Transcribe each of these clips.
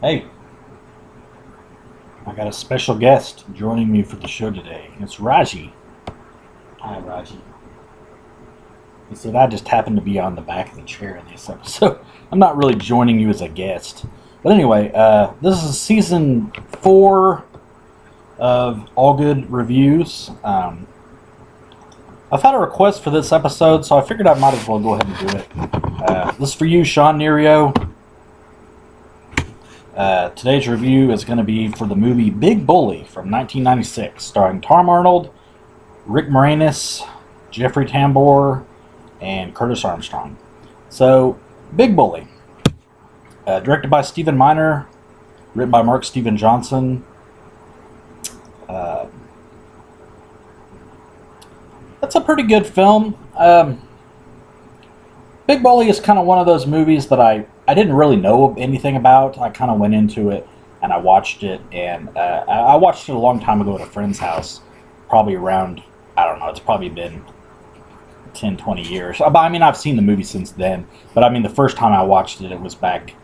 Hey, I got a special guest joining me for the show today. It's Rajie. Hi, Rajie. He said I just happened to be on the back of the chair in this episode. I'm not really joining you as a guest. But anyway, this is season 4 of Allgood Reviews. I've had a request for this episode, so I figured I might as well go ahead and do it. This is for you, Sean Nerio. Today's review is going to be for the movie Big Bully from 1996, starring Tom Arnold, Rick Moranis, Jeffrey Tambor, and Curtis Armstrong. So, Big Bully, directed by Stephen Miner, written by Mark Steven Johnson. That's a pretty good film. Big Bully is kind of one of those movies that I didn't really know anything about. I kind of went into it and I watched it, and I watched it a long time ago at a friend's house, probably around, I don't know, it's probably been 10, 20 years. I mean, I've seen the movie since then, but I mean, the first time I watched it, it was back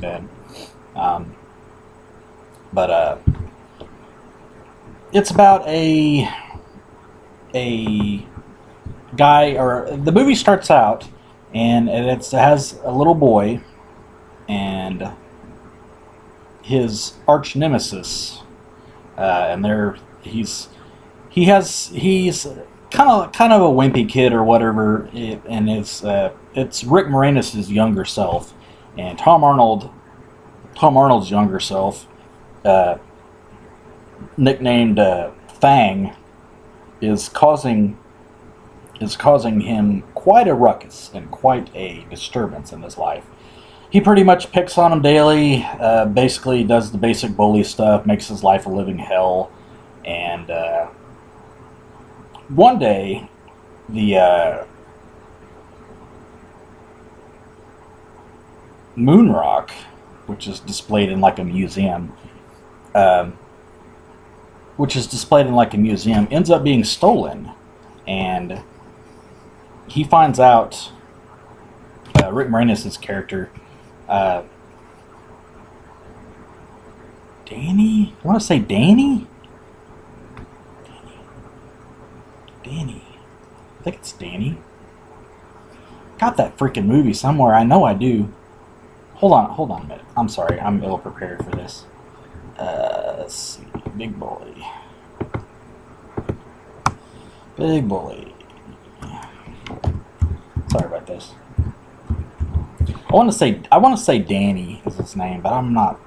then. But it's about a guy, or the movie starts out, and it has a little boy and his arch nemesis, and he's kind of a wimpy kid or whatever, and it's Rick Moranis' younger self, and Tom Arnold's younger self, nicknamed Fang, is causing him quite a ruckus and quite a disturbance in his life. He pretty much picks on him daily, basically does the basic bully stuff, makes his life a living hell, and one day, the moon rock, which is displayed in like a museum, ends up being stolen, and he finds out, Rick Moranis' character, Danny? I want to say Danny? Danny. I think it's Danny. Got that freaking movie somewhere. I know I do. Hold on a minute. I'm sorry. I'm ill prepared for this. Let's see. Big Bully. Big Bully. Sorry about this. I want to say Danny is his name, but I'm not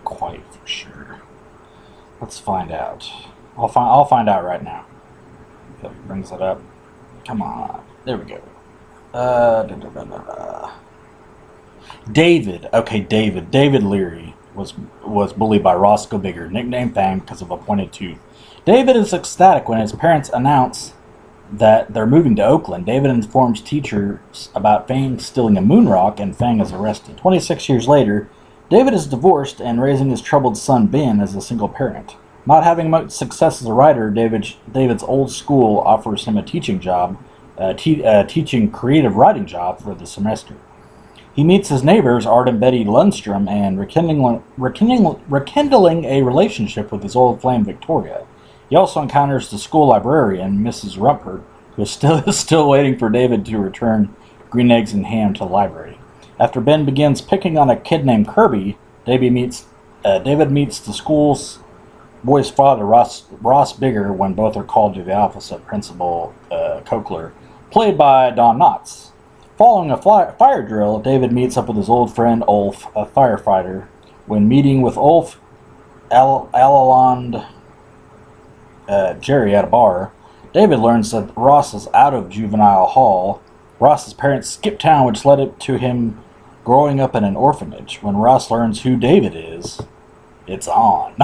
quite for sure. Let's find out. I'll find out right now. If it brings it up. Come on. There we go. David. Okay, David. David Leary was bullied by Roscoe Bigger, nicknamed Fang because of a pointed tooth. David is ecstatic when his parents announce that they're moving to Oakland. David informs teachers about Fang stealing a moon rock, and Fang is arrested. 26 years later, David is divorced and raising his troubled son Ben as a single parent. Not having much success as a writer, David's old school offers him a teaching job, teaching creative writing job for the semester. He meets his neighbors, Art and Betty Lundstrom, and rekindling a relationship with his old flame Victoria. He also encounters the school librarian, Mrs. Rumpert, who is still waiting for David to return green eggs and ham to the library. After Ben begins picking on a kid named Kirby, David meets the school's boy's father, Ross Bigger, when both are called to the office of Principal Cochler, played by Don Knotts. Following a fire drill, David meets up with his old friend Ulf, a firefighter. When meeting with Ulf, Alaland Jerry at a bar, David learns that Ross is out of juvenile hall. Ross's parents skip town, which led to him growing up in an orphanage. When Ross learns who David is, it's on.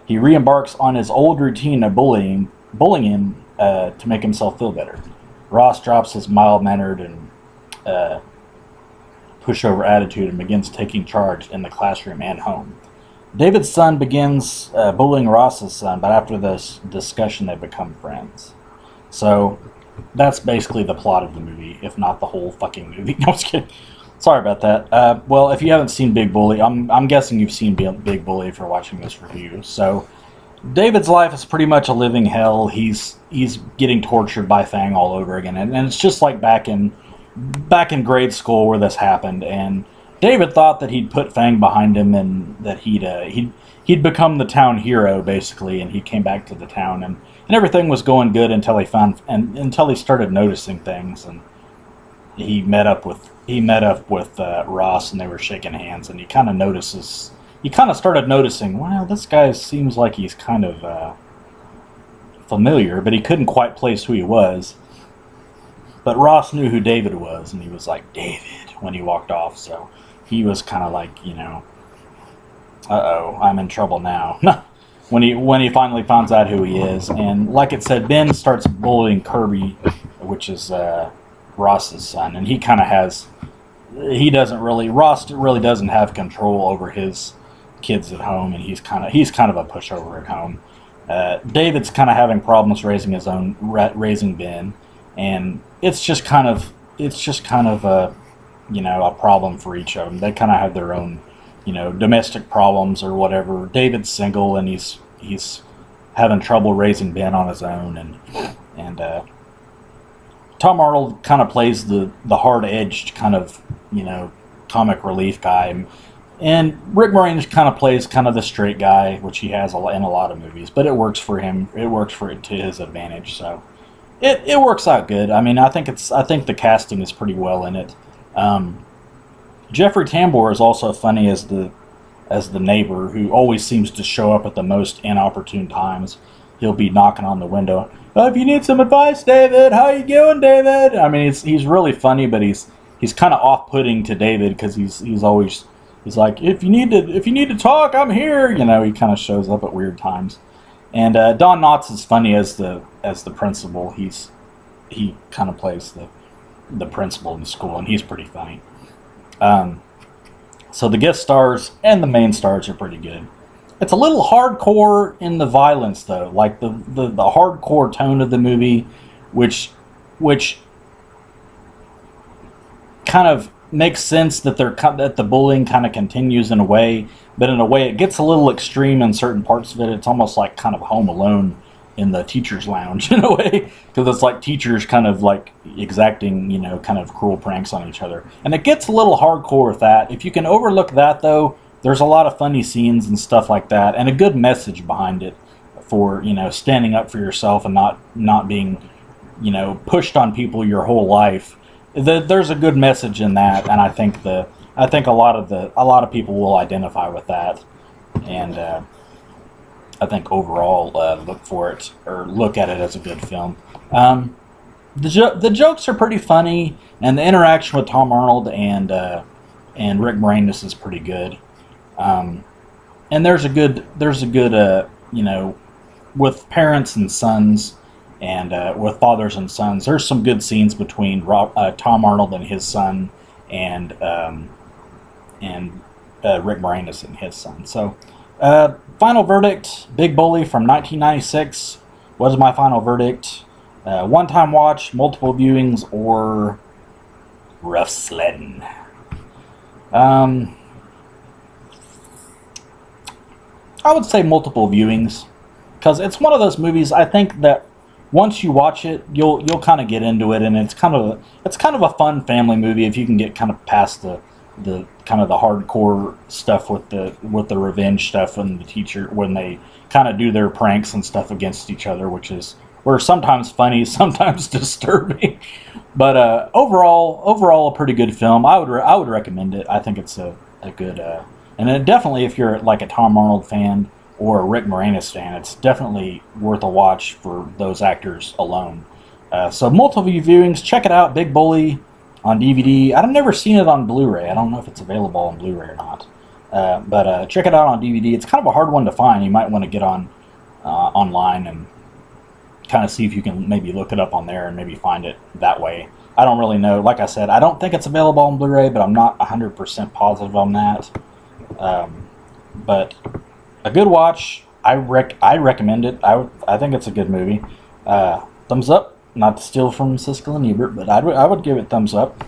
He re-embarks on his old routine of bullying him to make himself feel better. Ross drops his mild-mannered and pushover attitude and begins taking charge in the classroom and home. David's son begins bullying Ross's son, but after this discussion, they become friends. So, that's basically the plot of the movie, if not the whole fucking movie. No, I was kidding. Sorry about that. Well, if you haven't seen Big Bully, I'm guessing you've seen Big Bully if you're watching this review. So, David's life is pretty much a living hell. He's getting tortured by Fang all over again, and it's just like back in grade school where this happened. And David thought that he'd put Fang behind him and that he'd become the town hero basically, and he came back to the town and everything was going good until he started noticing things, and he met up with Ross, and they were shaking hands, and he kind of started noticing, well, this guy seems like he's kind of familiar, but he couldn't quite place who he was. But Ross knew who David was, and he was like, David, when he walked off, so he was kind of like, uh-oh, I'm in trouble now. when he finally finds out who he is. And like it said, Ben starts bullying Kirby, which is Ross's son, and Ross really doesn't have control over his kids at home, and he's kind of a pushover at home. David's kind of having problems raising Ben, and it's just kind of a problem for each of them. They kind of have their own domestic problems or whatever. David's single, and he's having trouble raising Ben on his own, and Tom Arnold kind of plays the hard-edged kind of comic relief guy, and Rick Moranis kind of plays kind of the straight guy, which he has in a lot of movies, but it works for him. It works to his advantage, so it works out good. I mean, I think the casting is pretty well in it. Jeffrey Tambor is also funny as the neighbor who always seems to show up at the most inopportune times. He'll be knocking on the window. If you need some advice, David, how you doing, David? I mean, he's really funny, but he's kind of off-putting to David because he's like, if you need to talk, I'm here. He kind of shows up at weird times. And Don Knotts is funny as the principal. He kind of plays the principal in the school, and he's pretty funny. So the guest stars and the main stars are pretty good. It's a little hardcore in the violence, though, like the hardcore tone of the movie, which kind of makes sense that the bullying kind of continues in a way, but in a way it gets a little extreme in certain parts of it. It's almost like kind of Home Alone in the teacher's lounge in a way, because it's like teachers kind of like exacting, kind of cruel pranks on each other, and it gets a little hardcore with that. If you can overlook that, though, there's a lot of funny scenes and stuff like that, and a good message behind it for standing up for yourself and not being pushed on people your whole life. There's a good message in that, and I think a lot of people will identify with that, and I think overall look at it as a good film. The jokes are pretty funny, and the interaction with Tom Arnold and Rick Moranis is pretty good. And there's a good with parents and sons, and with fathers and sons. There's some good scenes between Tom Arnold and his son, and Rick Moranis and his son. So, final verdict: Big Bully from 1996 was my final verdict. One-time watch, multiple viewings, or rough sledding. I would say multiple viewings, because it's one of those movies. I think that once you watch it, you'll kind of get into it, and it's kind of a fun family movie if you can get kind of past the kind of the hardcore stuff with the revenge stuff and the teacher when they kind of do their pranks and stuff against each other, which is were sometimes funny, sometimes disturbing, but overall a pretty good film. I would recommend it. I think it's a good. And then definitely, if you're like a Tom Arnold fan or a Rick Moranis fan, it's definitely worth a watch for those actors alone. So multiple viewings, check it out, Big Bully on DVD. I've never seen it on Blu-ray. I don't know if it's available on Blu-ray or not. But check it out on DVD. It's kind of a hard one to find. You might want to get on online and kind of see if you can maybe look it up on there and maybe find it that way. I don't really know. Like I said, I don't think it's available on Blu-ray, but I'm not 100% positive on that. But a good watch. I recommend it. I think it's a good movie. Thumbs up. Not to steal from Siskel and Ebert, but I would give it thumbs up.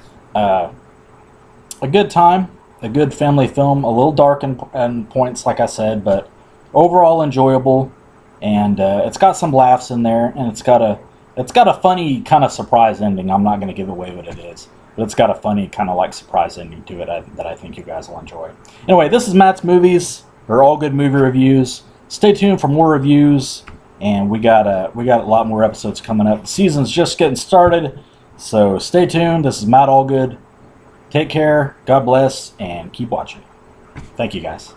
a good time, a good family film, a little dark in points, like I said, but overall enjoyable. And it's got some laughs in there, and it's got a funny kind of surprise ending. I'm not going to give away what it is, but it's got a funny kind of like surprise ending to it that I think you guys will enjoy. Anyway, this is Matt's Movies. They're all good movie reviews. Stay tuned for more reviews, and we got a lot more episodes coming up. The season's just getting started, so stay tuned. This is Matt Allgood. Take care, God bless, and keep watching. Thank you, guys.